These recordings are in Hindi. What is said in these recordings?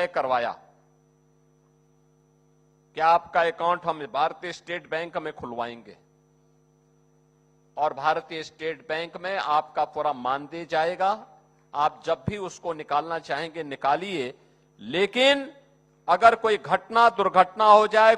करवाया कि आपका अकाउंट हम भारतीय स्टेट बैंक में खुलवाएंगे और भारतीय स्टेट बैंक में आपका पूरा मानदेय जाएगा, आप जब भी उसको निकालना चाहेंगे निकालिए, लेकिन अगर कोई घटना दुर्घटना हो जाए,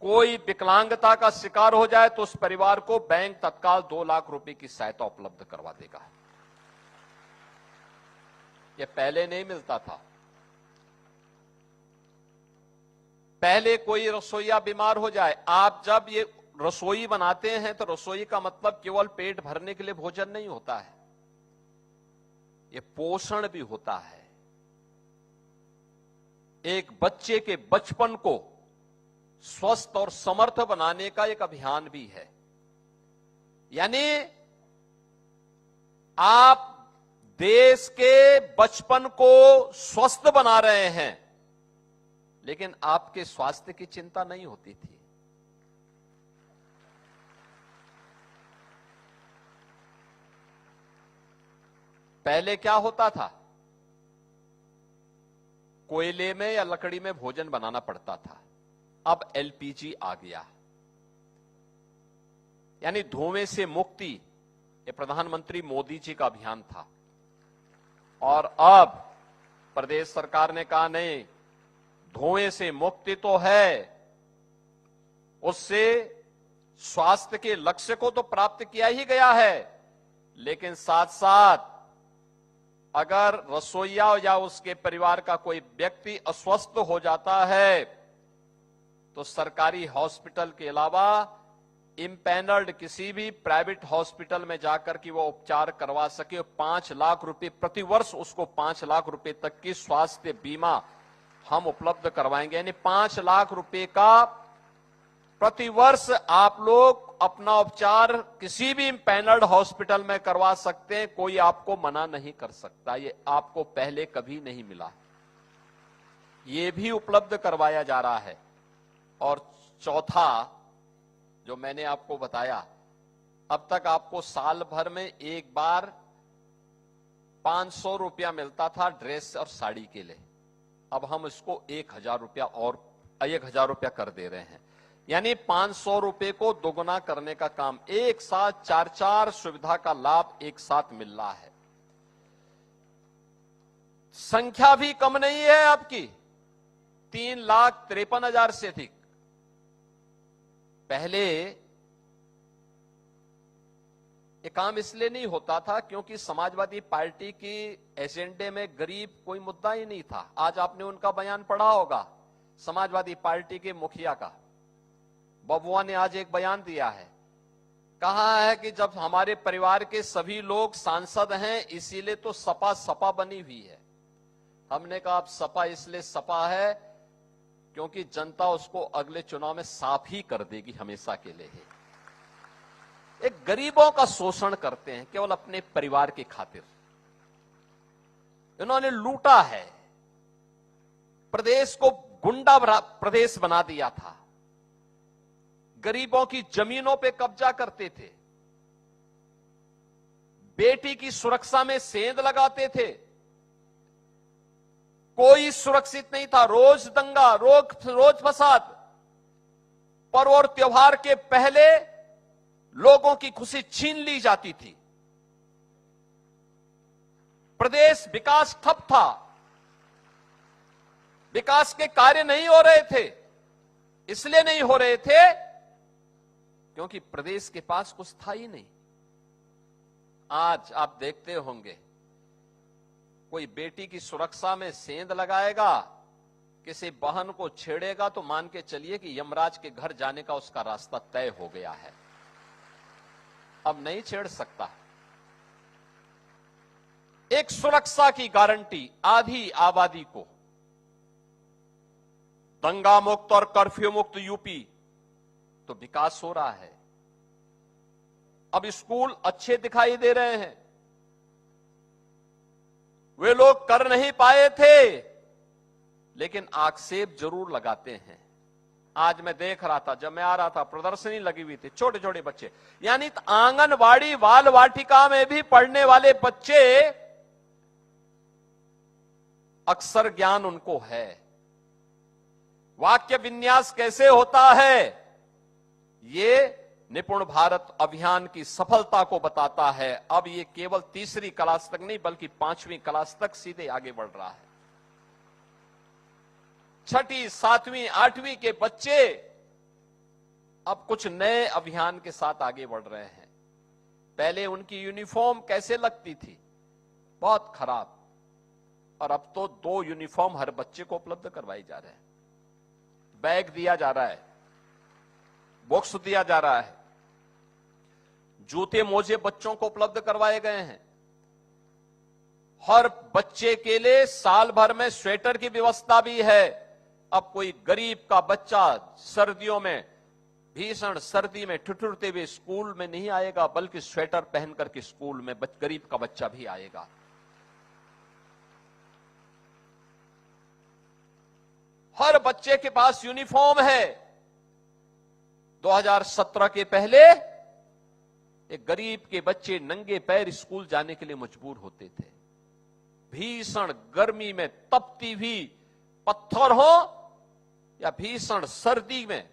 कोई विकलांगता का शिकार हो जाए तो उस परिवार को बैंक तत्काल 2 लाख रुपए की सहायता उपलब्ध करवा देगा। ये पहले नहीं मिलता था। पहले कोई रसोईया बीमार हो जाए, आप जब ये रसोई बनाते हैं तो रसोई का मतलब केवल पेट भरने के लिए भोजन नहीं होता है, ये पोषण भी होता है। एक बच्चे के बचपन को स्वस्थ और समर्थ बनाने का एक अभियान भी है। यानी आप देश के बचपन को स्वस्थ बना रहे हैं, लेकिन आपके स्वास्थ्य की चिंता नहीं होती थी। पहले क्या होता था, कोयले में या लकड़ी में भोजन बनाना पड़ता था, अब एलपीजी आ गया। यानी धुएं से मुक्ति, ये प्रधानमंत्री मोदी जी का अभियान था। और अब प्रदेश सरकार ने कहा नहीं, धुएं से मुक्ति तो है, उससे स्वास्थ्य के लक्ष्य को तो प्राप्त किया ही गया है, लेकिन साथ साथ अगर रसोइया या उसके परिवार का कोई व्यक्ति अस्वस्थ हो जाता है तो सरकारी हॉस्पिटल के अलावा इम्पैनल्ड किसी भी प्राइवेट हॉस्पिटल में जाकर के वो उपचार करवा सके। 5 लाख रुपए प्रति वर्ष, उसको 5 लाख रुपए तक की स्वास्थ्य बीमा हम उपलब्ध करवाएंगे। यानी 5 लाख रुपए का प्रति वर्ष आप लोग अपना उपचार किसी भी इम्पैनल्ड हॉस्पिटल में करवा सकते हैं, कोई आपको मना नहीं कर सकता। ये आपको पहले कभी नहीं मिला, ये भी उपलब्ध करवाया जा रहा है। और चौथा जो मैंने आपको बताया, अब तक आपको साल भर में एक बार 500 रुपया मिलता था ड्रेस और साड़ी के लिए, अब हम इसको 1000 रुपया और 1000 रुपया कर दे रहे हैं। यानी 500 रुपए को दोगुना करने का काम, एक साथ 4 सुविधा का लाभ एक साथ मिल रहा है। संख्या भी कम नहीं है आपकी, 3,53,000 से अधिक। पहले ये काम इसलिए नहीं होता था क्योंकि समाजवादी पार्टी की एजेंडे में गरीब कोई मुद्दा ही नहीं था। आज आपने उनका बयान पढ़ा होगा, समाजवादी पार्टी के मुखिया का, बबुआ ने आज एक बयान दिया है, कहा है कि जब हमारे परिवार के सभी लोग सांसद हैं इसीलिए तो सपा बनी हुई है। हमने कहा अब सपा इसलिए सपा है क्योंकि जनता उसको अगले चुनाव में साफ ही कर देगी, हमेशा के लिए ही। एक गरीबों का शोषण करते हैं केवल अपने परिवार की खातिर। इन्होंने लूटा है, प्रदेश को गुंडा प्रदेश बना दिया था, गरीबों की जमीनों पे कब्जा करते थे, बेटी की सुरक्षा में सेंध लगाते थे, कोई सुरक्षित नहीं था, रोज दंगा, रोज फसाद। पर्व और त्योहार के पहले लोगों की खुशी छीन ली जाती थी, प्रदेश विकास ठप था, विकास के कार्य नहीं हो रहे थे। इसलिए नहीं हो रहे थे क्योंकि प्रदेश के पास कुछ था ही नहीं। आज आप देखते होंगे, कोई बेटी की सुरक्षा में सेंध लगाएगा, किसी बहन को छेड़ेगा तो मान के चलिए कि यमराज के घर जाने का उसका रास्ता तय हो गया है, अब नहीं छेड़ सकता। एक सुरक्षा की गारंटी आधी आबादी को, दंगा मुक्त और कर्फ्यू मुक्त यूपी, तो विकास हो रहा है। अब स्कूल अच्छे दिखाई दे रहे हैं, वे लोग कर नहीं पाए थे लेकिन आक्षेप जरूर लगाते हैं। आज मैं देख रहा था, जब मैं आ रहा था प्रदर्शनी लगी हुई थी, छोटे छोटे बच्चे, यानी आंगनवाड़ी बाल वाटिका में भी पढ़ने वाले बच्चे अक्षर ज्ञान उनको है, वाक्य विन्यास कैसे होता है, ये निपुण भारत अभियान की सफलता को बताता है। अब ये केवल तीसरी क्लास तक नहीं बल्कि 5वीं क्लास तक सीधे आगे बढ़ रहा है। 6ठी, 7वीं, 8वीं के बच्चे अब कुछ नए अभियान के साथ आगे बढ़ रहे हैं। पहले उनकी यूनिफॉर्म कैसे लगती थी, बहुत खराब, और अब तो 2 यूनिफॉर्म हर बच्चे को उपलब्ध करवाई जा रहे हैं। बैग दिया जा रहा है, बॉक्स दिया जा रहा है, जूते मोजे बच्चों को उपलब्ध करवाए गए हैं। हर बच्चे के लिए साल भर में स्वेटर की व्यवस्था भी है। अब कोई गरीब का बच्चा सर्दियों में, भीषण सर्दी में ठिठुरते हुए स्कूल में नहीं आएगा, बल्कि स्वेटर पहन करके स्कूल में गरीब का बच्चा भी आएगा। हर बच्चे के पास यूनिफॉर्म है। 2017 के पहले एक गरीब के बच्चे नंगे पैर स्कूल जाने के लिए मजबूर होते थे। भीषण गर्मी में तपती हुई पत्थर हो या भीषण सर्दी में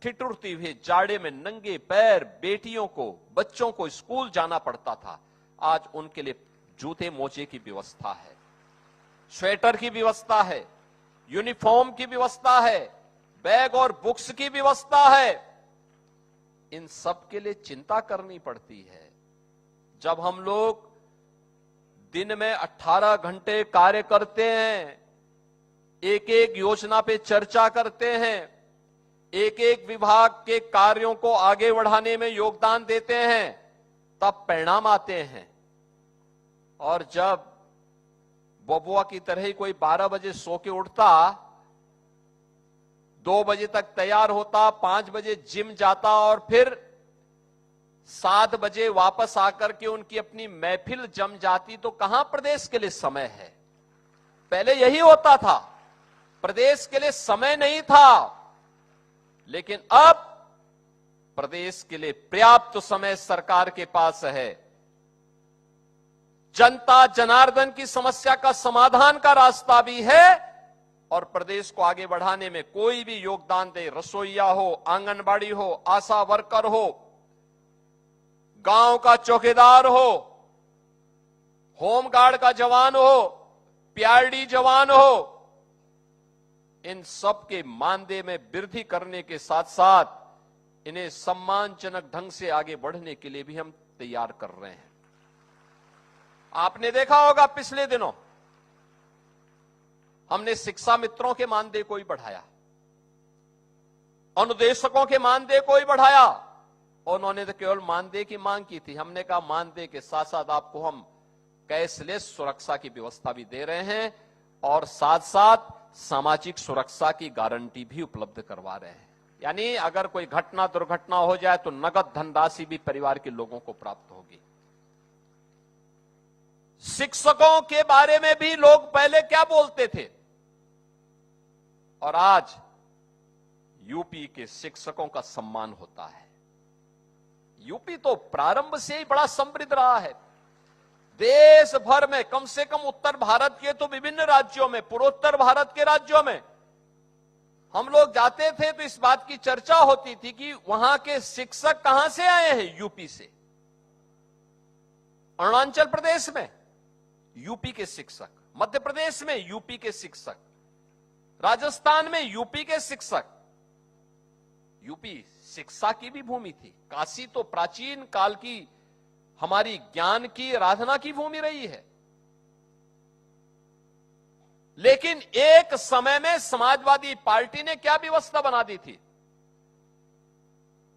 ठिठुरती हुई जाड़े में नंगे पैर बेटियों को, बच्चों को स्कूल जाना पड़ता था। आज उनके लिए जूते मोजे की व्यवस्था है, स्वेटर की व्यवस्था है, यूनिफॉर्म की व्यवस्था है, बैग और बुक्स की व्यवस्था है। इन सब के लिए चिंता करनी पड़ती है। जब हम लोग दिन में 18 घंटे कार्य करते हैं, एक एक योजना पे चर्चा करते हैं, एक एक विभाग के कार्यों को आगे बढ़ाने में योगदान देते हैं, तब परिणाम आते हैं। और जब बबुआ की तरह ही कोई 12 बजे सो के उठता, 2 बजे तक तैयार होता, 5 बजे जिम जाता और फिर 7 बजे वापस आकर के उनकी अपनी महफिल जम जाती, तो कहां प्रदेश के लिए समय है। पहले यही होता था, प्रदेश के लिए समय नहीं था। लेकिन अब प्रदेश के लिए पर्याप्त समय सरकार के पास है। जनता जनार्दन की समस्या का समाधान का रास्ता भी है और प्रदेश को आगे बढ़ाने में कोई भी योगदान दे, रसोईया हो, आंगनबाड़ी हो, आशा वर्कर हो, गांव का चौकीदार हो, होमगार्ड का जवान हो, पीआरडी जवान हो, इन सब के मानदेय में वृद्धि करने के साथ साथ इन्हें सम्मानजनक ढंग से आगे बढ़ने के लिए भी हम तैयार कर रहे हैं। आपने देखा होगा पिछले दिनों हमने शिक्षा मित्रों के मानदेय को ही बढ़ाया, अनुदेशकों के मानदेय को ही बढ़ाया। उन्होंने तो केवल मानदेय की मांग की थी। हमने कहा मानदेय के साथ साथ आपको हम कैशलेस सुरक्षा की व्यवस्था भी दे रहे हैं और साथ साथ सामाजिक सुरक्षा की गारंटी भी उपलब्ध करवा रहे हैं। यानी अगर कोई घटना दुर्घटना हो जाए तो नगद धनराशि भी परिवार के लोगों को प्राप्त होगी। शिक्षकों के बारे में भी लोग पहले क्या बोलते थे और आज यूपी के शिक्षकों का सम्मान होता है। यूपी तो प्रारंभ से ही बड़ा समृद्ध रहा है। देश भर में, कम से कम उत्तर भारत के तो विभिन्न राज्यों में, पूर्वोत्तर भारत के राज्यों में हम लोग जाते थे तो इस बात की चर्चा होती थी कि वहां के शिक्षक कहां से आए हैं। यूपी से। अरुणाचल प्रदेश में यूपी के शिक्षक, मध्य प्रदेश में यूपी के शिक्षक, राजस्थान में यूपी के शिक्षक। यूपी शिक्षा की भी भूमि थी। काशी तो प्राचीन काल की हमारी ज्ञान की आराधना की भूमि रही है। लेकिन एक समय में समाजवादी पार्टी ने क्या व्यवस्था बना दी थी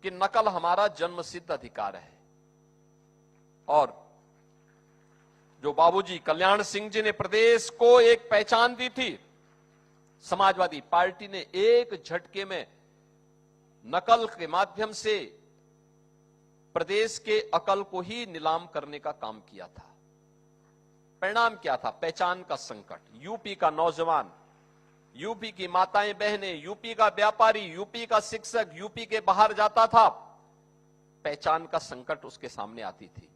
कि नकल हमारा जन्मसिद्ध अधिकार है। और जो बाबूजी कल्याण सिंह जी ने प्रदेश को एक पहचान दी थी, समाजवादी पार्टी ने एक झटके में नकल के माध्यम से प्रदेश के अकल को ही नीलाम करने का काम किया था। परिणाम क्या था? पहचान का संकट। यूपी का नौजवान, यूपी की माताएं बहनें, यूपी का व्यापारी, यूपी का शिक्षक यूपी के बाहर जाता था, पहचान का संकट उसके सामने आती थी।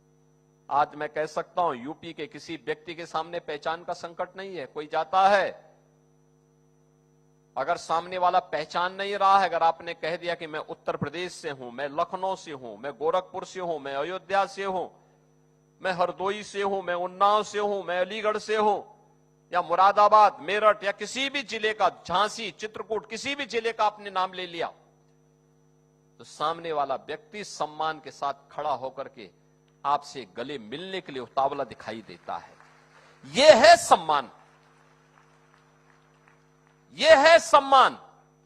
आज मैं कह सकता हूं यूपी के किसी व्यक्ति के सामने पहचान का संकट नहीं है। कोई जाता है, अगर सामने वाला पहचान नहीं रहा है, अगर आपने कह दिया कि मैं उत्तर प्रदेश से हूं, मैं लखनऊ से हूं, मैं गोरखपुर से हूं, मैं अयोध्या से हूं, मैं हरदोई से हूं, मैं उन्नाव से हूं, मैं अलीगढ़ से हूं, या मुरादाबाद, मेरठ, या किसी भी जिले का, झांसी, चित्रकूट, किसी भी जिले का आपने नाम ले लिया, तो सामने वाला व्यक्ति सम्मान के साथ खड़ा होकर के आपसे गले मिलने के लिए उतावला दिखाई देता है। यह है सम्मान, यह है सम्मान।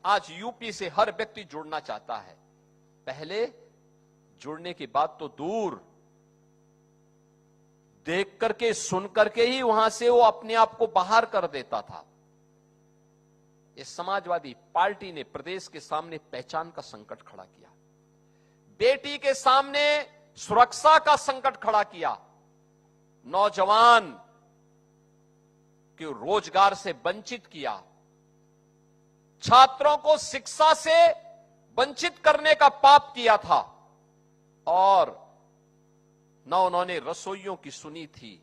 आज यूपी से हर व्यक्ति जुड़ना चाहता है। पहले जुड़ने की बात तो दूर, देख करके सुन करके ही वहां से वो अपने आप को बाहर कर देता था। इस समाजवादी पार्टी ने प्रदेश के सामने पहचान का संकट खड़ा किया, बेटी के सामने सुरक्षा का संकट खड़ा किया, नौजवान के रोजगार से वंचित किया, छात्रों को शिक्षा से वंचित करने का पाप किया था, और न उन्होंने रसोइयों की सुनी थी,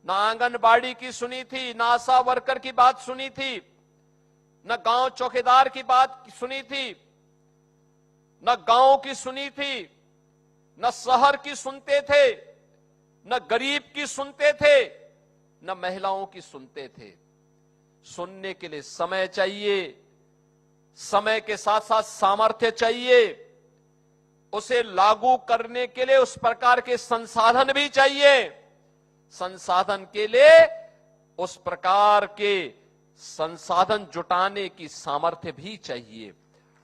न आंगनबाड़ी की सुनी थी, न आशा वर्कर की बात सुनी थी, न गांव चौकीदार की बात सुनी थी, न गांव की सुनी थी, न शहर की सुनते थे, न गरीब की सुनते थे, न महिलाओं की सुनते थे। सुनने के लिए समय चाहिए, समय के साथ साथ सामर्थ्य चाहिए, उसे लागू करने के लिए उस प्रकार के संसाधन भी चाहिए, संसाधन के लिए उस प्रकार के संसाधन जुटाने की सामर्थ्य भी चाहिए।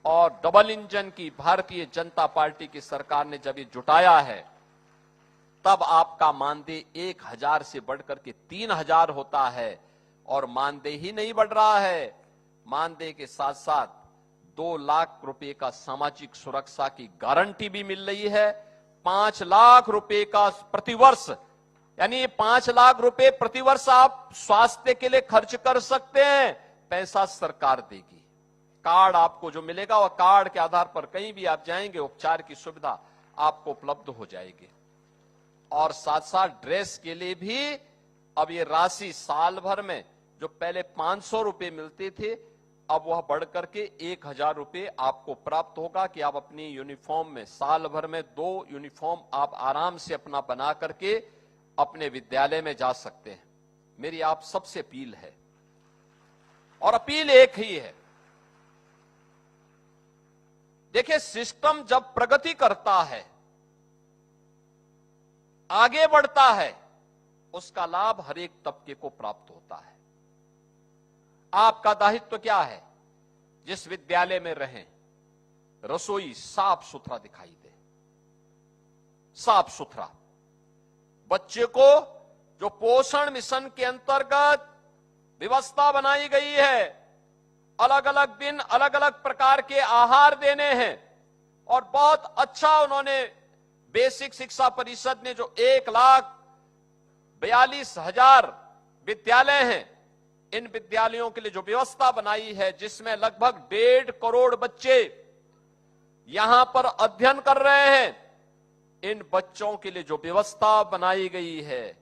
और डबल इंजन की भारतीय जनता पार्टी की सरकार ने जब ये जुटाया है, तब आपका मानदेय 1000 से बढ़कर के 3000 होता है। और मानदेय ही नहीं बढ़ रहा है, मानदेय के साथ साथ 2 लाख रुपए का सामाजिक सुरक्षा की गारंटी भी मिल रही है। 5 लाख रुपए का प्रतिवर्ष, यानी 5 लाख रुपए प्रतिवर्ष आप स्वास्थ्य के लिए खर्च कर सकते हैं, पैसा सरकार देगी। कार्ड आपको जो मिलेगा वह कार्ड के आधार पर कहीं भी आप जाएंगे, उपचार की सुविधा आपको उपलब्ध हो जाएगी। और साथ साथ ड्रेस के लिए भी अब ये राशि साल भर में, जो पहले 500 रुपए मिलते थे, अब वह बढ़कर के 1000 रुपए आपको प्राप्त होगा कि आप अपनी यूनिफॉर्म में साल भर में 2 यूनिफॉर्म आप आराम से अपना बना करके अपने विद्यालय में जा सकते हैं। मेरी आप सबसे अपील है, और अपील एक ही है। देखिए, सिस्टम जब प्रगति करता है, आगे बढ़ता है, उसका लाभ हर एक तबके को प्राप्त होता है। आपका दायित्व क्या है? जिस विद्यालय में रहें, रसोई साफ सुथरा दिखाई दे, साफ सुथरा। बच्चे को जो पोषण मिशन के अंतर्गत व्यवस्था बनाई गई है, अलग अलग दिन अलग अलग प्रकार के आहार देने हैं, और बहुत अच्छा उन्होंने बेसिक शिक्षा परिषद ने जो 1,42,000 विद्यालय हैं, इन विद्यालयों के लिए जो व्यवस्था बनाई है, जिसमें लगभग 1.5 करोड़ बच्चे यहां पर अध्ययन कर रहे हैं, इन बच्चों के लिए जो व्यवस्था बनाई गई है,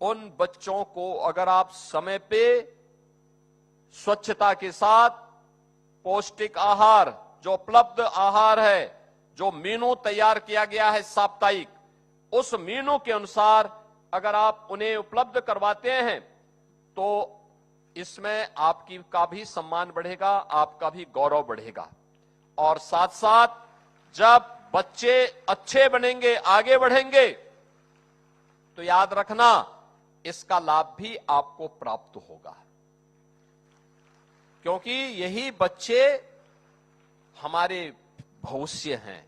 उन बच्चों को अगर आप समय पे स्वच्छता के साथ पौष्टिक आहार, जो उपलब्ध आहार है, जो मेनू तैयार किया गया है साप्ताहिक, उस मेनू के अनुसार अगर आप उन्हें उपलब्ध करवाते हैं, तो इसमें आपकी का भी सम्मान बढ़ेगा, आपका भी गौरव बढ़ेगा। और साथ साथ जब बच्चे अच्छे बनेंगे, आगे बढ़ेंगे, तो याद रखना इसका लाभ भी आपको प्राप्त होगा, क्योंकि यही बच्चे हमारे भविष्य हैं।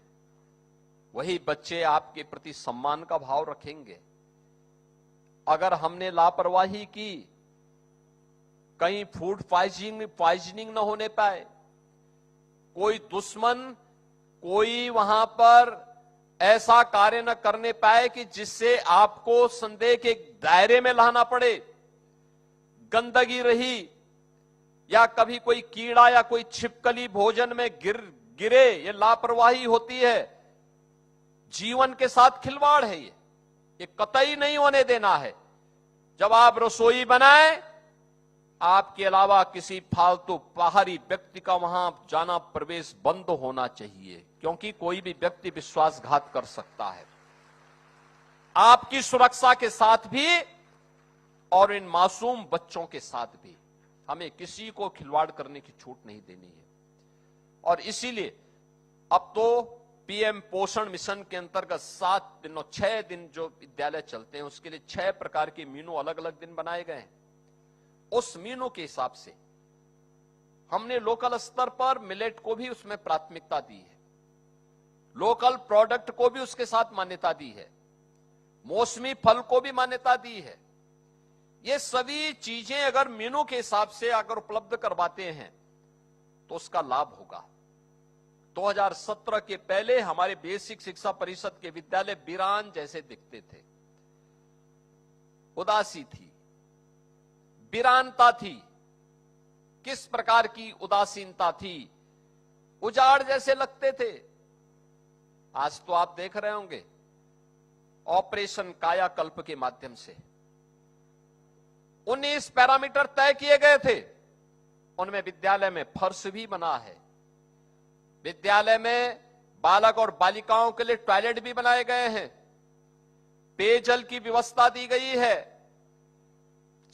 वही बच्चे आपके प्रति सम्मान का भाव रखेंगे। अगर हमने लापरवाही की, कहीं फूड पॉइजनिंग न होने पाए, कोई दुश्मन कोई वहां पर ऐसा कार्य न करने पाए कि जिससे आपको संदेह के दायरे में लाना पड़े, गंदगी रही, या कभी कोई कीड़ा या कोई छिपकली भोजन में गिरे, ये लापरवाही होती है, जीवन के साथ खिलवाड़ है ये। ये कतई नहीं होने देना है। जब आप रसोई बनाएं, आपके अलावा किसी फालतू बाहरी व्यक्ति का वहां जाना प्रवेश बंद होना चाहिए, क्योंकि कोई भी व्यक्ति विश्वासघात कर सकता है आपकी सुरक्षा के साथ भी और इन मासूम बच्चों के साथ भी। हमें किसी को खिलवाड़ करने की छूट नहीं देनी है। और इसीलिए अब तो पीएम पोषण मिशन के अंतर्गत 6 दिन जो विद्यालय चलते हैं, उसके लिए 6 प्रकार के मीनू अलग अलग दिन बनाए गए हैं। उस मीनू के हिसाब से हमने लोकल स्तर पर मिलेट को भी उसमें प्राथमिकता दी है, लोकल प्रोडक्ट को भी उसके साथ मान्यता दी है, मौसमी फल को भी मान्यता दी है। ये सभी चीजें अगर मीनू के हिसाब से अगर उपलब्ध करवाते हैं तो उसका लाभ होगा। 2017 के पहले हमारे बेसिक शिक्षा परिषद के विद्यालय वीरान जैसे दिखते थे, उदासी थी, वीरानता थी। किस प्रकार की उदासीनता थी, उजाड़ जैसे लगते थे। आज तो आप देख रहे होंगे ऑपरेशन कायाकल्प के माध्यम से 19 पैरामीटर तय किए गए थे, उनमें विद्यालय में फर्श भी बना है, विद्यालय में बालक और बालिकाओं के लिए टॉयलेट भी बनाए गए हैं, पेयजल की व्यवस्था दी गई है,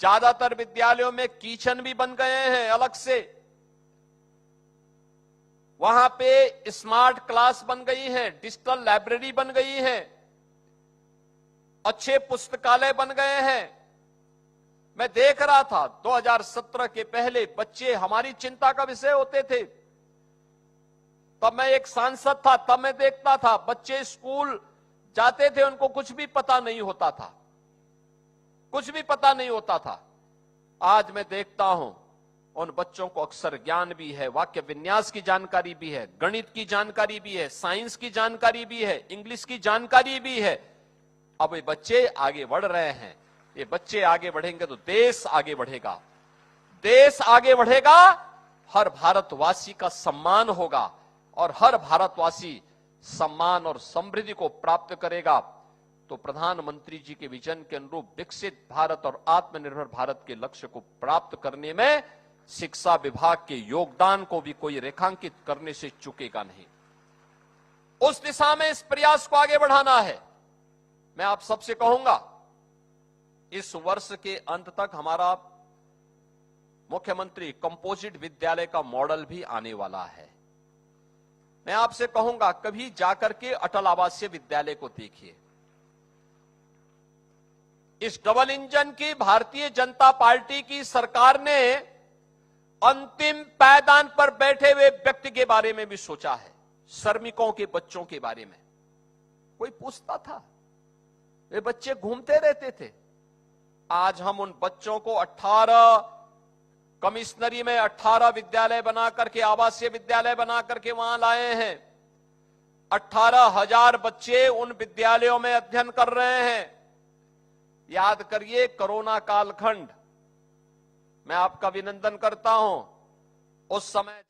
ज्यादातर विद्यालयों में किचन भी बन गए हैं अलग से, वहां पे स्मार्ट क्लास बन गई है, डिजिटल लाइब्रेरी बन गई है, अच्छे पुस्तकालय बन गए हैं। मैं देख रहा था 2017 के पहले बच्चे हमारी चिंता का विषय होते थे। तब मैं एक सांसद था, तब मैं देखता था बच्चे स्कूल जाते थे, उनको कुछ भी पता नहीं होता था, कुछ भी पता नहीं होता था। आज मैं देखता हूं उन बच्चों को अक्षर ज्ञान भी है, वाक्य विन्यास की जानकारी भी है, गणित की जानकारी भी है, साइंस की जानकारी भी है, इंग्लिश की जानकारी भी है। अब ये बच्चे आगे बढ़ रहे हैं। ये बच्चे आगे बढ़ेंगे तो देश आगे बढ़ेगा, देश आगे बढ़ेगा, हर भारतवासी का सम्मान होगा और हर भारतवासी सम्मान और समृद्धि को प्राप्त करेगा। तो प्रधानमंत्री जी के विजन के अनुरूप विकसित भारत और आत्मनिर्भर भारत के लक्ष्य को प्राप्त करने में शिक्षा विभाग के योगदान को भी कोई रेखांकित करने से चूकेगा नहीं। उस दिशा में इस प्रयास को आगे बढ़ाना है। मैं आप सबसे कहूंगा, इस वर्ष के अंत तक हमारा मुख्यमंत्री कंपोजिट विद्यालय का मॉडल भी आने वाला है। मैं आपसे कहूंगा कभी जाकर के अटल आवासीय विद्यालय को देखिए। इस डबल इंजन की भारतीय जनता पार्टी की सरकार ने अंतिम पायदान पर बैठे हुए व्यक्ति के बारे में भी सोचा है, श्रमिकों के बच्चों के बारे में। कोई पूछता था? वे बच्चे घूमते रहते थे। आज हम उन बच्चों को 18 कमिश्नरी में 18 विद्यालय बना करके, आवासीय विद्यालय बना करके वहां लाए हैं। 18,000 बच्चे उन विद्यालयों में अध्ययन कर रहे हैं। याद करिए कोरोना कालखंड, मैं आपका अभिनंदन करता हूं। उस समय